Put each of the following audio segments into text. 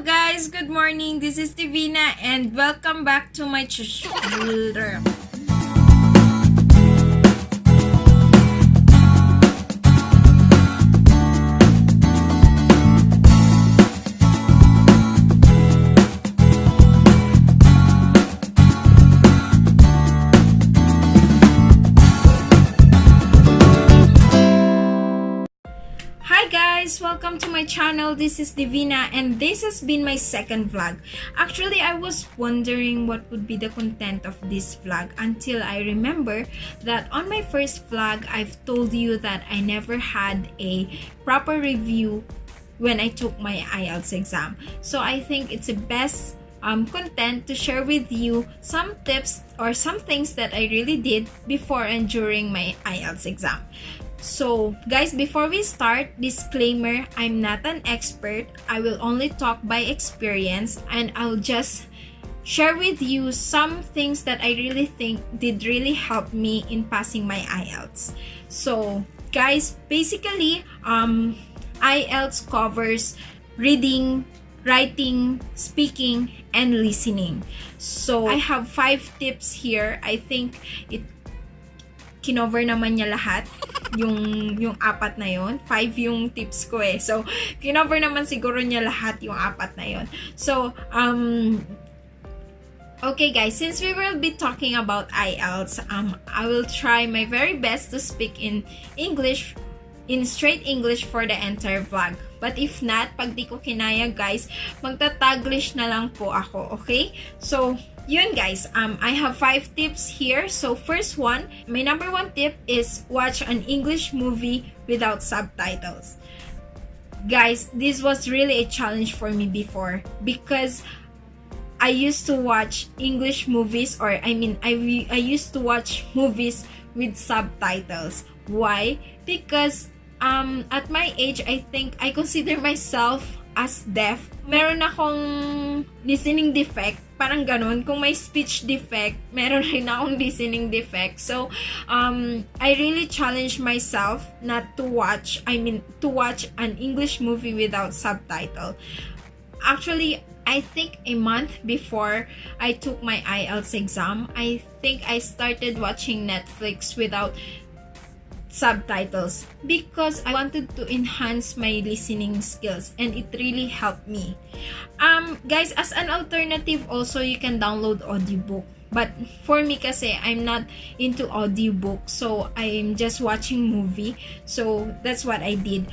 guys, good morning. This is Divina and welcome back to my Hi guys, welcome to my channel. This is Divina and this has been my second vlog. Actually, I was wondering what would be the content of this vlog until I remember that on my first vlog, I've told you that I never had a proper review when I took my IELTS exam. So I think it's the best content to share with you some tips or some things that I really did before and during my IELTS exam. So guys, before we start, disclaimer, I'm not an expert. I will only talk by experience and I'll just share with you some things that I really think did really help me in passing my IELTS. So guys, basically IELTS covers reading, writing, speaking, and listening. So I have 5 tips here. I think it kinover naman niya lahat yung 4 na yon. 5 yung tips ko eh. So kinover naman siguro niya lahat yung 4 na yon. So okay guys, since we will be talking about IELTS, I will try my very best to speak in English, in straight English for the entire vlog. But if not, pag di ko kinaya guys, magta-Taglish na lang po ako, okay? So yun guys, I have 5 tips here. So first one, my number 1 tip is watch an English movie without subtitles. Guys, this was really a challenge for me before because I used to watch English movies, or I used to watch movies with subtitles. Why? Because at my age, I think I consider myself as deaf. Meron akong listening defect, parang ganun. Kung may speech defect, meron rin akong listening defect. So, I really challenged myself not to watch, to watch an English movie without subtitle. Actually, I think a month before I took my IELTS exam, I think I started watching Netflix without subtitles because I wanted to enhance my listening skills and it really helped me. Guys, as an alternative also, you can download audiobook. But for me kasi, I'm not into audiobook, so I'm just watching movie. So that's what I did.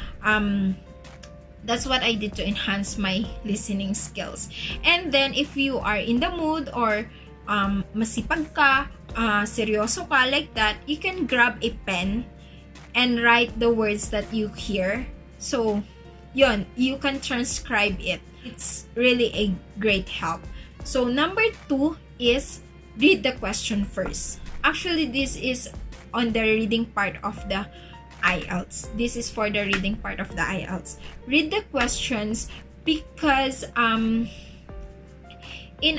That's what I did to enhance my listening skills. And then if you are in the mood or masipag ka, seryoso ka like that, you can grab a pen and write the words that you hear. So, yun, you can transcribe it. It's really a great help. So, number 2 is read the question first. Actually, this is on the reading part of the IELTS. This is for the reading part of the IELTS. Read the questions because in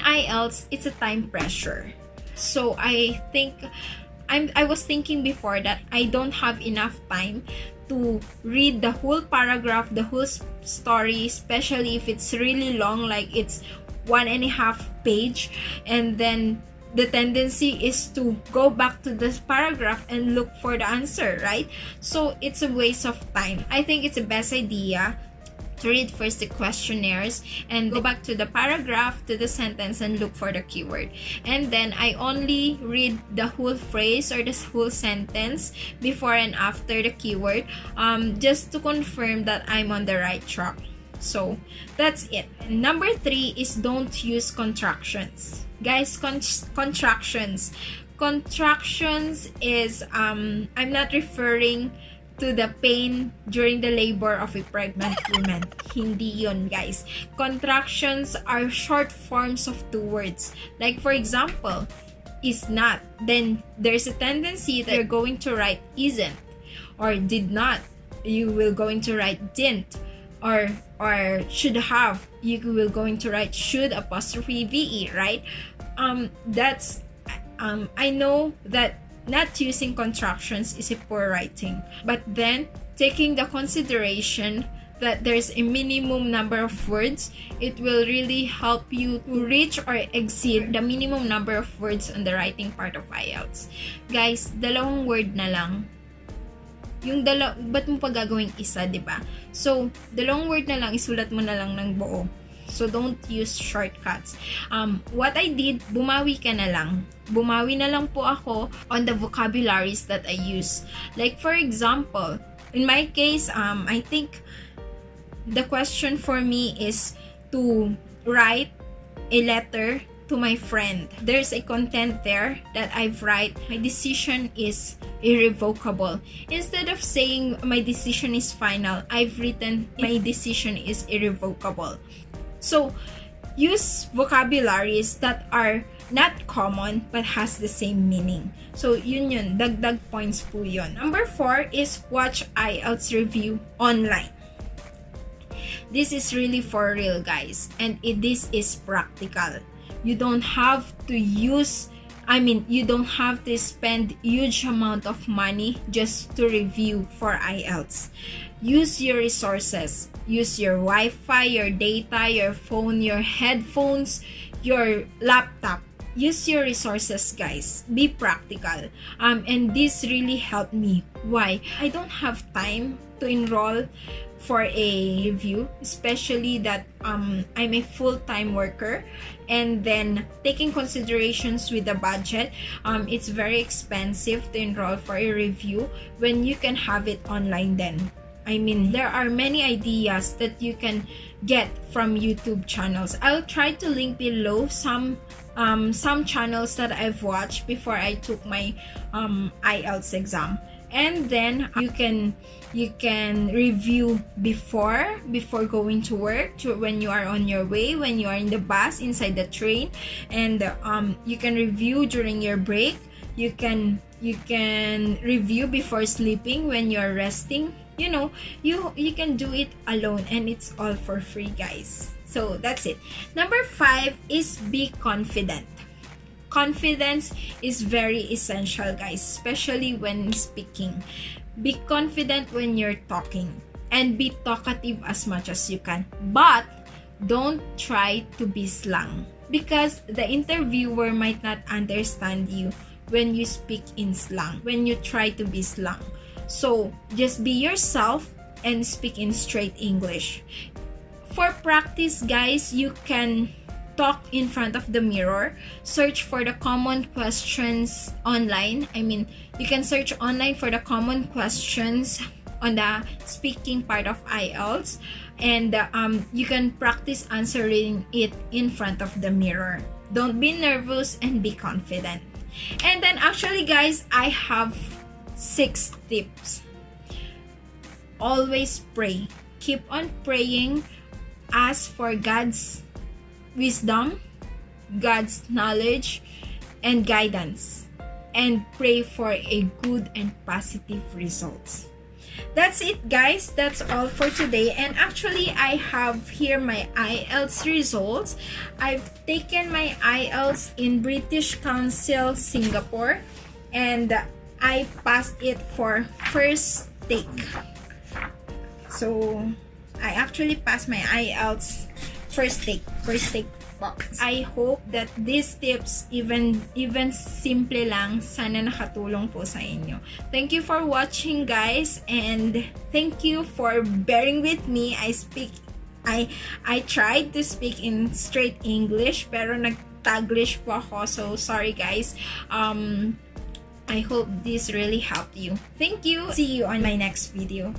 IELTS, it's a time pressure. So, I think I was thinking before that I don't have enough time to read the whole paragraph, the whole story, especially if it's really long, like it's 1.5 page, and then the tendency is to go back to this paragraph and look for the answer, right? So it's a waste of time. I think it's the best idea to read first the questionnaires and go back to the paragraph, to the sentence, and look for the keyword. And then I only read the whole phrase or the whole sentence before and after the keyword, just to confirm that I'm on the right track. So that's it. And number 3 is don't use contractions. Guys, contractions is I'm not referring to the pain during the labor of a pregnant woman. Hindi yun, guys. Contractions are short forms of 2 words. Like for example, is not. Then there's a tendency that you're going to write isn't, or did not. You will going to write didn't, or should have. You will going to write should apostrophe ve, right? That's I know that not using contractions is a poor writing, but then taking the consideration that there's a minimum number of words. It will really help you to reach or exceed the minimum number of words on the writing part of IELTS. Guys, 2 word na lang. Yung ba't mo pa gagawing isa, diba? So, 2 word na lang, isulat mo na lang ng buo. So, don't use shortcuts. What I did, bumawi ka na lang. Bumawi na lang po ako on the vocabularies that I use. Like, for example, in my case, I think the question for me is to write a letter to my friend. There's a content there that I've write, my decision is irrevocable. Instead of saying my decision is final, I've written my decision is irrevocable. So, use vocabularies that are not common but has the same meaning. So, yun, dagdag points po yun. Number 4 is watch IELTS review online. This is really for real, guys, and this is practical. You don't have to you don't have to spend huge amount of money just to review for IELTS. Use your resources. Use your Wi-Fi, your data, your phone, your headphones, your laptop. Use your resources, guys. Be practical. And this really helped me. Why? I don't have time to enroll for a review, especially that I'm a full-time worker, and then taking considerations with the budget, it's very expensive to enroll for a review when you can have it online then. I mean, there are many ideas that you can get from YouTube channels. I'll try to link below some channels that I've watched before I took my IELTS exam. And then you can review before going to work, when you are on your way, when you are in the bus, inside the train, and you can review during your break. You can review before sleeping, when you are resting. You know, you can do it alone, and it's all for free, guys. So that's it. Number 5 is be confident. Confidence is very essential, guys, especially when speaking. Be confident when you're talking, and be talkative as much as you can. But don't try to be slang, because the interviewer might not understand you when you speak in slang, when you try to be slang. So just be yourself and speak in straight English. For practice, guys, you can talk in front of the mirror, search for the common questions online. I mean, you can search online for the common questions on the speaking part of IELTS, and you can practice answering it in front of the mirror. Don't be nervous and be confident. And then actually, guys, I have 6 tips. Always pray. Keep on praying. Ask for God's wisdom, God's knowledge, and guidance, and pray for a good and positive results. That's it, guys. That's all for today. And actually, I have here my IELTS results. I've taken my IELTS in British Council, Singapore, and I passed it for first take. So I actually passed my IELTS first take box. I hope that these tips, even simple lang, sana nakatulong po sa inyo. Thank you for watching, guys, and thank you for bearing with me. I tried to speak in straight English, pero nag-Taglish po ako, so sorry, guys. I hope this really helped you. Thank you. See you on my next video.